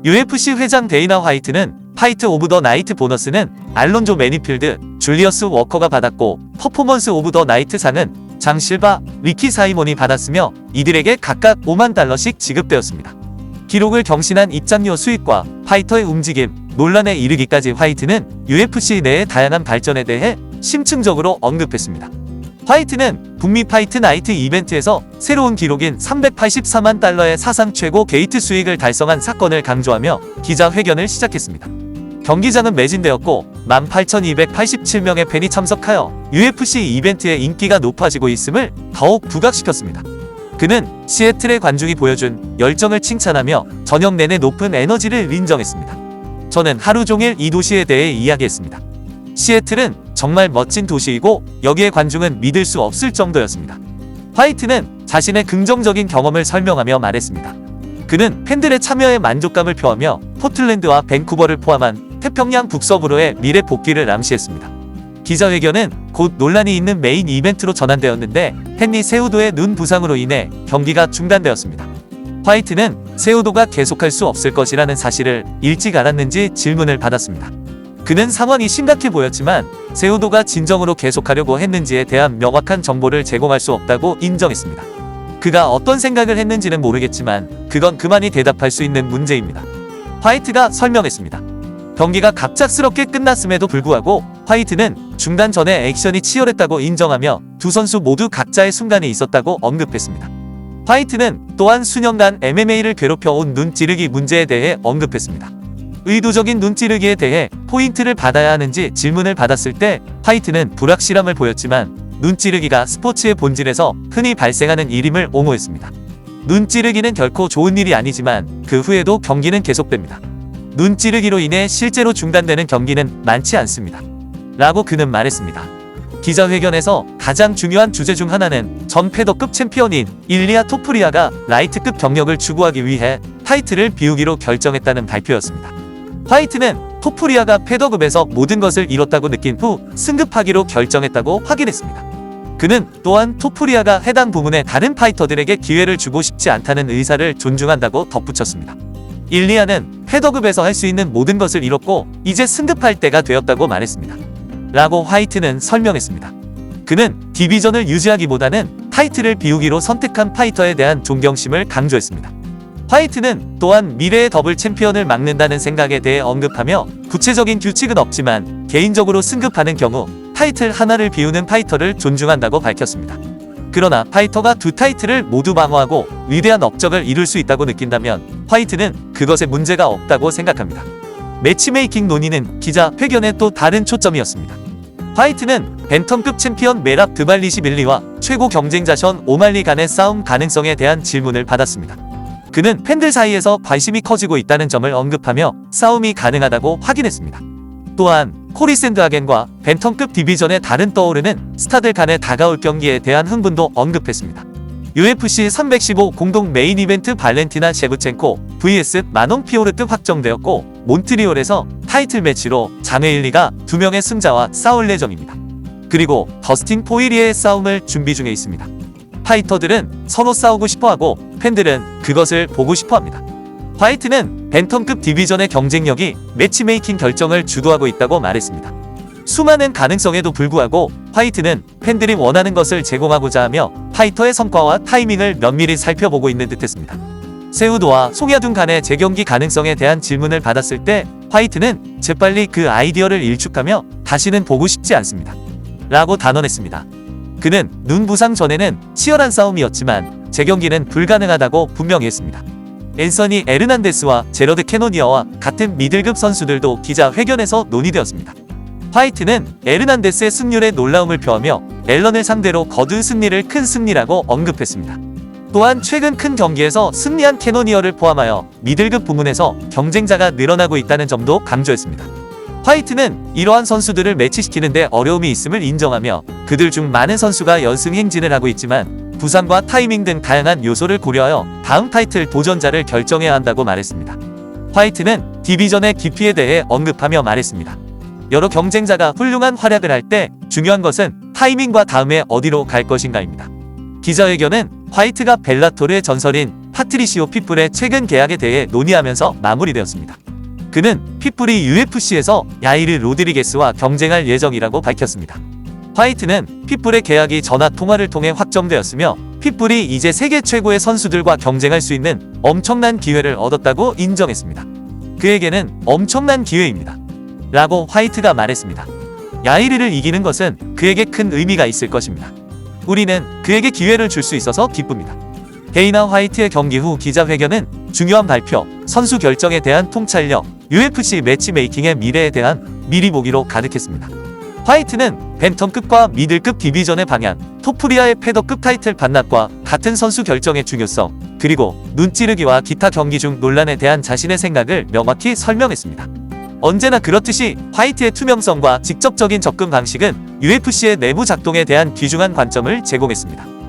UFC 회장 데이나 화이트는 파이트 오브 더 나이트 보너스는 알론조 매니필드, 줄리어스 워커가 받았고 퍼포먼스 오브 더 나이트 상은 장 실바, 리키 사이몬이 받았으며 이들에게 각각 $50,000씩 지급되었습니다. 기록을 경신한 입장료 수익과 파이터의 움직임, 논란에 이르기까지 화이트는 UFC 내의 다양한 발전에 대해 심층적으로 언급했습니다. 화이트는 북미 파이트 나이트 이벤트에서 새로운 기록인 $384만 사상 최고 게이트 수익을 달성한 사건을 강조하며 기자회견을 시작했습니다. 경기장은 매진되었고 18,287명의 팬이 참석하여 UFC 이벤트의 인기가 높아지고 있음을 더욱 부각시켰습니다. 그는 시애틀의 관중이 보여준 열정을 칭찬하며 저녁 내내 높은 에너지를 인정했습니다. 저는 하루 종일 이 도시에 대해 이야기했습니다. 시애틀은 정말 멋진 도시이고 여기의 관중은 믿을 수 없을 정도였습니다. 화이트는 자신의 긍정적인 경험을 설명하며 말했습니다. 그는 팬들의 참여에 만족감을 표하며 포틀랜드와 밴쿠버를 포함한 태평양 북서부로의 미래 복귀를 암시했습니다. 기자회견은 곧 논란이 있는 메인 이벤트로 전환되었는데 헨리 세우도의 눈 부상으로 인해 경기가 중단되었습니다. 화이트는 세우도가 계속할 수 없을 것이라는 사실을 일찍 알았는지 질문을 받았습니다. 그는 상황이 심각해 보였지만 세우도가 진정으로 계속하려고 했는지에 대한 명확한 정보를 제공할 수 없다고 인정했습니다. 그가 어떤 생각을 했는지는 모르겠지만 그건 그만이 대답할 수 있는 문제입니다. 화이트가 설명했습니다. 경기가 갑작스럽게 끝났음에도 불구하고 화이트는 중단 전에 액션이 치열했다고 인정하며 두 선수 모두 각자의 순간이 있었다고 언급했습니다. 화이트는 또한 수년간 MMA를 괴롭혀온 눈 찌르기 문제에 대해 언급했습니다. 의도적인 눈 찌르기에 대해 포인트를 받아야 하는지 질문을 받았을 때 화이트는 불확실함을 보였지만 눈 찌르기가 스포츠의 본질에서 흔히 발생하는 일임을 옹호했습니다. 눈 찌르기는 결코 좋은 일이 아니지만 그 후에도 경기는 계속됩니다. 눈 찌르기로 인해 실제로 중단되는 경기는 많지 않습니다. 라고 그는 말했습니다. 기자회견에서 가장 중요한 주제 중 하나는 전 패더급 챔피언인 일리아 토프리아가 라이트급 경력을 추구하기 위해 타이틀을 비우기로 결정했다는 발표였습니다. 화이트는 토프리아가 패더급에서 모든 것을 잃었다고 느낀 후 승급하기로 결정했다고 확인했습니다. 그는 또한 토프리아가 해당 부문의 다른 파이터들에게 기회를 주고 싶지 않다는 의사를 존중한다고 덧붙였습니다. 일리아는 패더급에서 할 수 있는 모든 것을 잃었고 이제 승급할 때가 되었다고 말했습니다. 라고 화이트는 설명했습니다. 그는 디비전을 유지하기보다는 타이틀을 비우기로 선택한 파이터에 대한 존경심을 강조했습니다. 화이트는 또한 미래의 더블 챔피언을 막는다는 생각에 대해 언급하며 구체적인 규칙은 없지만 개인적으로 승급하는 경우 타이틀 하나를 비우는 파이터를 존중한다고 밝혔습니다. 그러나 파이터가 두 타이틀을 모두 방어하고 위대한 업적을 이룰 수 있다고 느낀다면 화이트는 그것에 문제가 없다고 생각합니다. 매치메이킹 논의는 기자회견의 또 다른 초점이었습니다. 화이트는 벤텀급 챔피언 메랍 드발리시빌리와 최고 경쟁자 션 오말리 간의 싸움 가능성에 대한 질문을 받았습니다. 그는 팬들 사이에서 관심이 커지고 있다는 점을 언급하며 싸움이 가능하다고 확인했습니다. 또한 코리 샌드하겐과 벤텀급 디비전의 다른 떠오르는 스타들 간의 다가올 경기에 대한 흥분도 언급했습니다. UFC 315 공동 메인 이벤트 발렌티나 셰브첸코 vs 마논 피오르트 확정되었고 몬트리올에서 타이틀 매치로 장웨일리가 2명의 승자와 싸울 예정입니다. 그리고 더스틴 포이리의 싸움을 준비 중에 있습니다. 파이터들은 서로 싸우고 싶어하고 팬들은 그것을 보고 싶어합니다. 화이트는 벤텀급 디비전의 경쟁력이 매치메이킹 결정을 주도하고 있다고 말했습니다. 수많은 가능성에도 불구하고 화이트는 팬들이 원하는 것을 제공하고자 하며 파이터의 성과와 타이밍을 면밀히 살펴보고 있는 듯했습니다. 세우도와 송야둔 간의 재경기 가능성에 대한 질문을 받았을 때 화이트는 재빨리 그 아이디어를 일축하며 다시는 보고 싶지 않습니다. 라고 단언했습니다. 그는 눈 부상 전에는 치열한 싸움이었지만 재경기는 불가능하다고 분명히 했습니다. 앤서니 에르난데스와 제러드 캐노니어와 같은 미들급 선수들도 기자회견에서 논의되었습니다. 화이트는 에르난데스의 승률에 놀라움을 표하며 앨런을 상대로 거둔 승리를 큰 승리라고 언급했습니다. 또한 최근 큰 경기에서 승리한 캐노니어를 포함하여 미들급 부문에서 경쟁자가 늘어나고 있다는 점도 강조했습니다. 화이트는 이러한 선수들을 매치시키는데 어려움이 있음을 인정하며 그들 중 많은 선수가 연승 행진을 하고 있지만 부상과 타이밍 등 다양한 요소를 고려하여 다음 타이틀 도전자를 결정해야 한다고 말했습니다. 화이트는 디비전의 깊이에 대해 언급하며 말했습니다. 여러 경쟁자가 훌륭한 활약을 할 때 중요한 것은 타이밍과 다음에 어디로 갈 것인가입니다. 기자회견은 화이트가 벨라토르의 전설인 파트리시오 핏불의 최근 계약에 대해 논의하면서 마무리되었습니다. 그는 핏불이 UFC에서 야이르 로드리게스와 경쟁할 예정이라고 밝혔습니다. 화이트는 핏불의 계약이 전화 통화를 통해 확정되었으며 핏불이 이제 세계 최고의 선수들과 경쟁할 수 있는 엄청난 기회를 얻었다고 인정했습니다. 그에게는 엄청난 기회입니다. 라고 화이트가 말했습니다. 야이르를 이기는 것은 그에게 큰 의미가 있을 것입니다. 우리는 그에게 기회를 줄 수 있어서 기쁩니다. 데이나 화이트의 경기 후 기자회견은 중요한 발표, 선수 결정에 대한 통찰력, UFC 매치메이킹의 미래에 대한 미리 보기로 가득했습니다. 화이트는 벤텀급과 미들급 디비전의 방향, 토프리아의 패더급 타이틀 반납과 같은 선수 결정의 중요성, 그리고 눈찌르기와 기타 경기 중 논란에 대한 자신의 생각을 명확히 설명했습니다. 언제나 그렇듯이 화이트의 투명성과 직접적인 접근 방식은 UFC의 내부 작동에 대한 귀중한 관점을 제공했습니다.